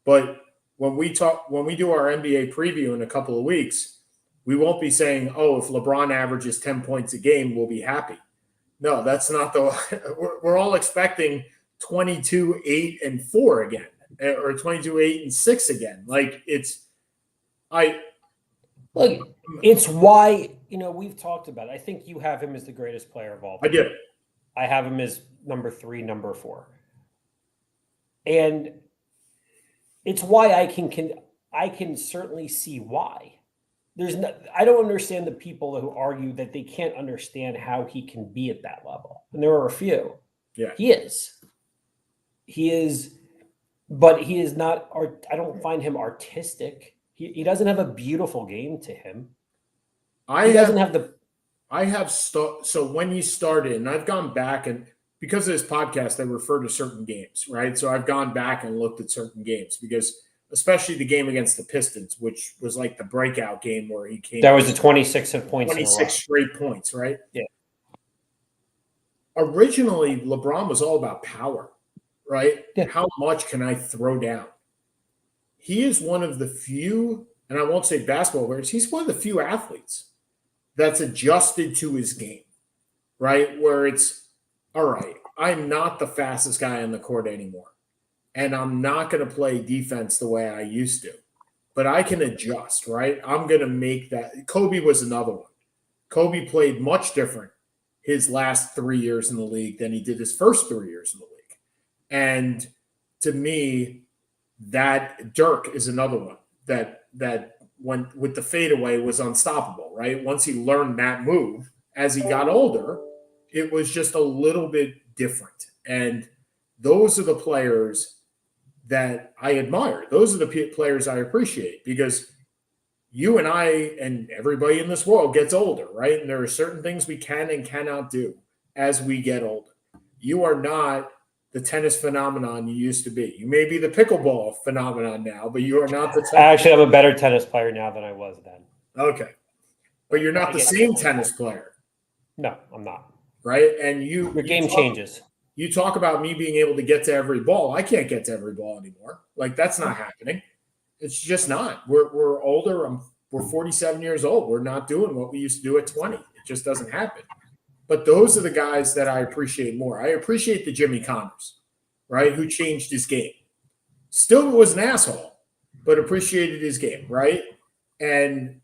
But when we do our NBA preview in a couple of weeks, we won't be saying, oh, if LeBron averages 10 points a game, we'll be happy. No, that's not we're all expecting 22, 8, and 4 again, or 22, 8, and 6 again. Like it's why, we've talked about it. I think you have him as the greatest player of all time. I do. I have him as number 3, number 4. And it's why I can certainly see why. I don't understand the people who argue that they can't understand how he can be at that level. And there are a few. Yeah. He is, but he is not, I don't find him artistic. He doesn't have a beautiful game to him. So when he started, and I've gone back, and because of this podcast, I refer to certain games, right? So I've gone back and looked at certain games because, especially the game against the Pistons, which was like the breakout game where he came. That was the 26 points. 26 straight points, right? Yeah. Originally, LeBron was all about power, right? Yeah. How much can I throw down? He is one of the few, and I won't say basketball players, he's one of the few athletes that's adjusted to his game, right? Where it's, all right, I'm not the fastest guy on the court anymore. And I'm not going to play defense the way I used to. But I can adjust, right? I'm going to make that. Kobe was another one. Kobe played much different his last 3 years in the league than he did his first 3 years in the league. And to me, that Dirk is another one that went with the fadeaway was unstoppable, right? Once he learned that move, as he got older, it was just a little bit different. And those are the players that I admire. Those are the players I appreciate, because you and I and everybody in this world gets older, right? And there are certain things we can and cannot do as we get older. You are not the tennis phenomenon you used to be. You may be the pickleball phenomenon now, but you are not the tennis. Actually, I'm a better tennis player now than I was then. Okay. But you're not the same tennis player. No, I'm not. Right? And your game changes. You talk about me being able to get to every ball. I can't get to every ball anymore. Like, that's not happening. It's just not. We're older. We're 47 years old. We're not doing what we used to do at 20. It just doesn't happen. But those are the guys that I appreciate more. I appreciate the Jimmy Connors, right, who changed his game. Still was an asshole, but appreciated his game, right? And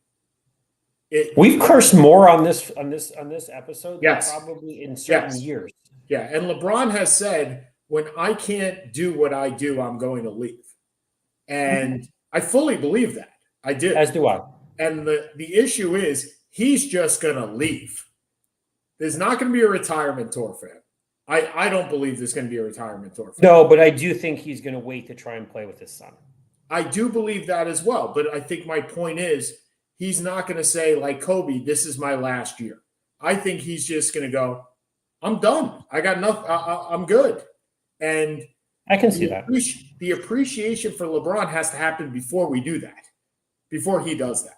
we've cursed more on this episode yes. than probably in certain years. Yeah, and LeBron has said when I can't do what I do, I'm going to leave. And I fully believe that. I do. As do I. And the issue is he's just going to leave. There's not going to be a retirement tour for him. I don't believe there's going to be a retirement tour for him. No, but I do think he's going to wait to try and play with his son. I do believe that as well. But I think my point is he's not going to say, like Kobe, this is my last year. I think he's just going to go, I'm done. I got nothing. I'm good. And I can see that. The appreciation for LeBron has to happen before we do that, before he does that.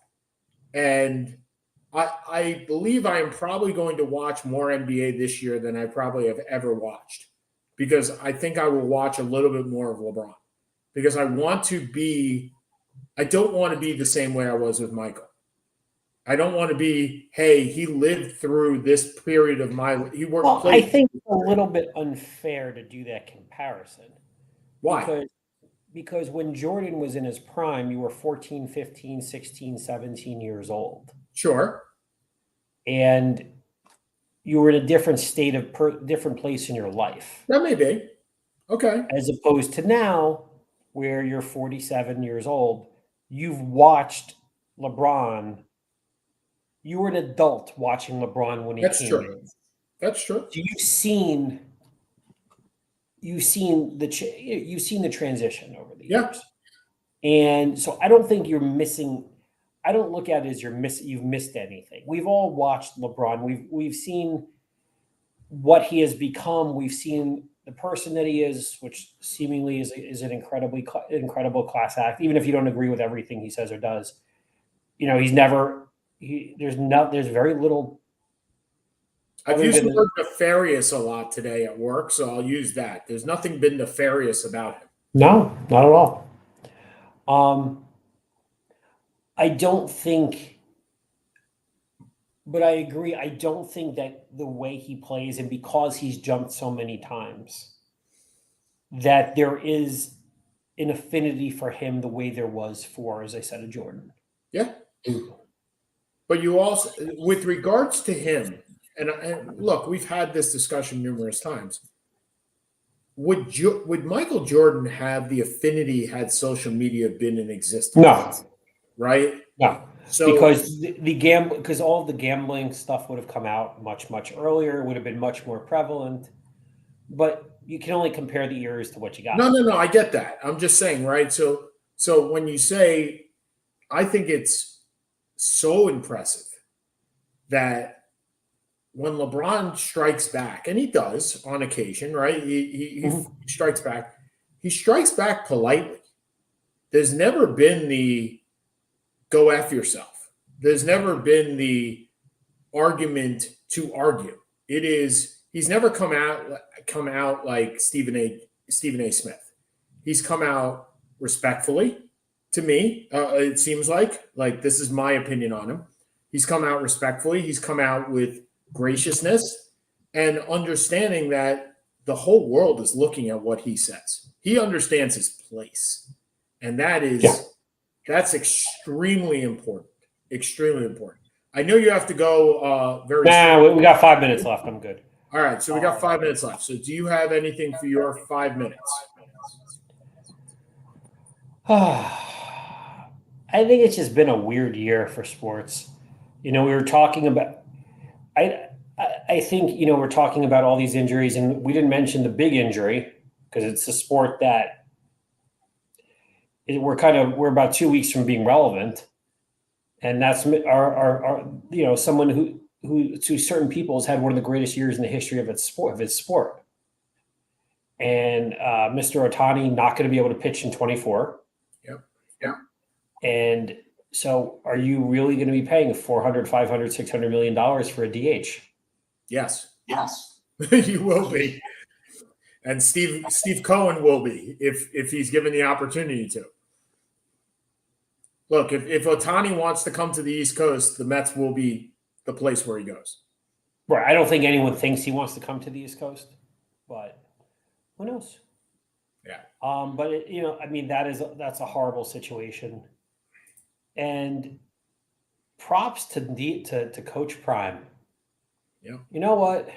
And I believe I am probably going to watch more NBA this year than I probably have ever watched, because I think I will watch a little bit more of LeBron, because I don't want to be the same way I was with Michael. I don't want to be, hey, he lived through this period of he worked. Well, I think it's a little bit unfair to do that comparison. Why? Because when Jordan was in his prime, you were 14, 15, 16, 17 years old. Sure. And you were in a different state of different place in your life. That may be. Okay. As opposed to now, where you're 47 years old, you've watched LeBron. You were an adult watching LeBron when he came in. That's true. So you've seen the transition over the years. And so I don't think you're missing. I don't look at it as you've missed anything. We've all watched LeBron. We've seen what he has become. We've seen the person that he is, which seemingly is an incredible class act. Even if you don't agree with everything he says or does, there's very little. I've used the word nefarious a lot today at work, so I'll use that. There's nothing been nefarious about him. No, not at all. I don't think, but I agree. I don't think that the way he plays, and because he's jumped so many times, that there is an affinity for him the way there was for, as I said, a Jordan. Yeah. But you also, with regards to him, and look, we've had this discussion numerous times. Would Michael Jordan have the affinity had social media been in existence? No. Right? No. So because all of the gambling stuff would have come out much, much earlier, it would have been much more prevalent. But you can only compare the eras to what you got. No, I get that. I'm just saying, right? So when you say, I think it's so impressive that when LeBron strikes back, and he does on occasion, right? He strikes back. He strikes back politely. There's never been the go F yourself. There's never been the argument to argue. It is, he's never come out like Stephen A. Smith. He's come out respectfully to me. It seems like this is my opinion on him. He's come out respectfully. He's come out with graciousness and understanding that the whole world is looking at what he says. He understands his place. And that's extremely important. Extremely important. I know you have to go we got 5 minutes left. I'm good. All right, so we got 5 minutes left. So do you have anything for your 5 minutes? I think it's just been a weird year for sports. We were talking about I think, we're talking about all these injuries, and we didn't mention the big injury because it's a sport that we're about 2 weeks from being relevant. And that's our someone who to certain people has had one of the greatest years in the history of its sport. And Mr. Ohtani not going to be able to pitch in 24. Yep. Yeah. And so are you really going to be paying $400, $500, $600 million for a DH? Yes. You will be. And Steve Cohen will be if he's given the opportunity to. Look, if Ohtani wants to come to the East Coast, the Mets will be the place where he goes. Right. I don't think anyone thinks he wants to come to the East Coast, but who knows? Yeah. But that's a horrible situation. And props to Coach Prime. Yeah. You know what?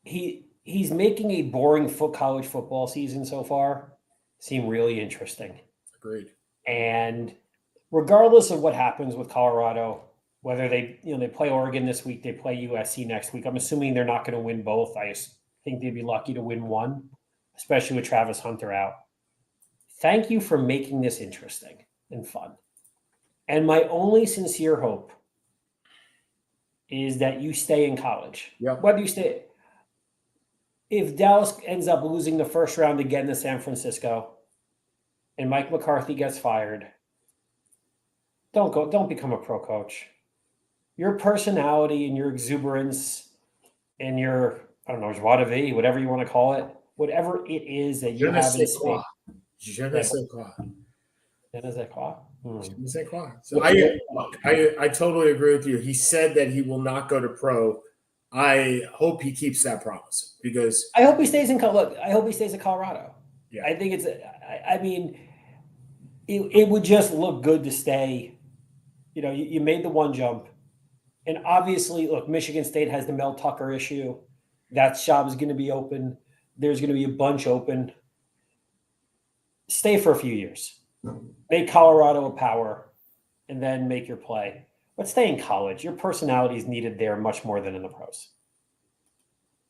He he's making a boring college football season so far seem really interesting. Agreed. And regardless of what happens with Colorado, whether they play Oregon this week, they play USC next week. I'm assuming they're not going to win both. I just think they'd be lucky to win one, especially with Travis Hunter out. Thank you for making this interesting and fun. And my only sincere hope is that you stay in college. Yep. Whether you stay, if Dallas ends up losing the first round again to San Francisco and Mike McCarthy gets fired, don't become a pro coach. Your personality and your exuberance and your, I don't know, joie de vivre, whatever you want to call it, whatever it is that you have in space. Je ne sais quoi. Je ne sais quoi. Je ne sais quoi. So I totally agree with you. He said that he will not go to pro. I hope he keeps that promise because I hope he stays in. Look, I hope he stays in Colorado. Yeah. I think it's. I mean, it would just look good to stay. You made the one jump, and obviously, look, Michigan State has the Mel Tucker issue. That job is going to be open. There's going to be a bunch open. Stay for a few years. Make Colorado a power, and then make your play. But stay in college. Your personality is needed there much more than in the pros.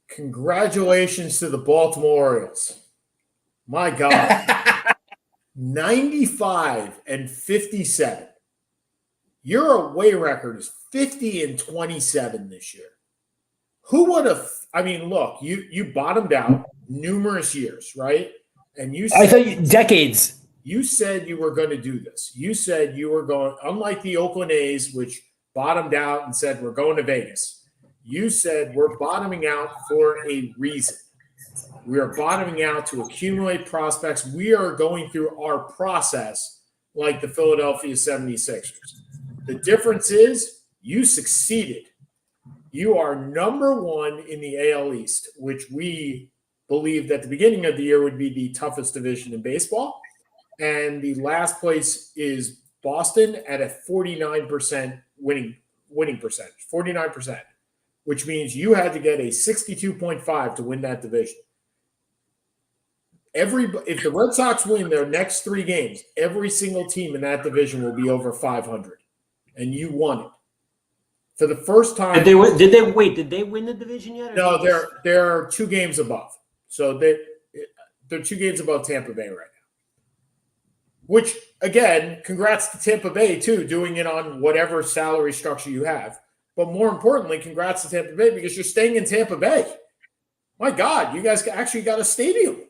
Congratulations to the Baltimore Orioles. My God. 95-57. Your away record is 50-27 this year. Who would have – I mean, look, you bottomed out numerous years, right? And you said, I thought decades. You said you were going to do this. You said you were going, unlike the Oakland A's, which bottomed out and said, we're going to Vegas. You said we're bottoming out for a reason. We are bottoming out to accumulate prospects. We are going through our process like the Philadelphia 76ers. The difference is you succeeded. You are number one in the AL East, which we believed at the beginning of the year would be the toughest division in baseball. And the last place is Boston at a 49% winning percentage, 49%, which means you had to get a 62.5 to win that division. If the Red Sox win their next 3 games, every single team in that division will be over 500, and you won it for the first time. Did they win the division yet? No, they're 2 games above. So they're 2 games above Tampa Bay right now. Which, again, congrats to Tampa Bay, too, doing it on whatever salary structure you have. But more importantly, congrats to Tampa Bay because you're staying in Tampa Bay. My God, you guys actually got a stadium.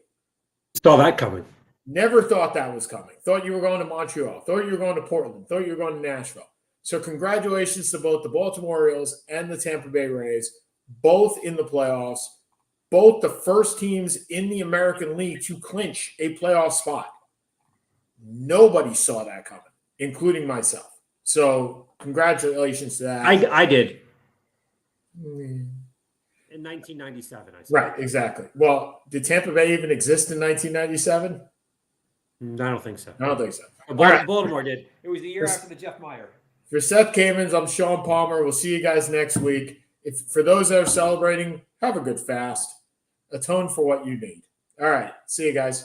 Saw that coming. Never thought that was coming. Thought you were going to Montreal. Thought you were going to Portland. Thought you were going to Nashville. So congratulations to both the Baltimore Orioles and the Tampa Bay Rays, both in the playoffs, both the first teams in the American League to clinch a playoff spot. Nobody saw that coming, including myself. So congratulations to that. I did. In 1997, I said. Right, exactly. Well, did Tampa Bay even exist in 1997? I don't think so. I don't think so. Baltimore did. It was the year after the Jeff Meyer. For Seth Kamens, I'm Sean Palmer. We'll see you guys next week. For those that are celebrating, have a good fast. Atone for what you need. All right. See you guys.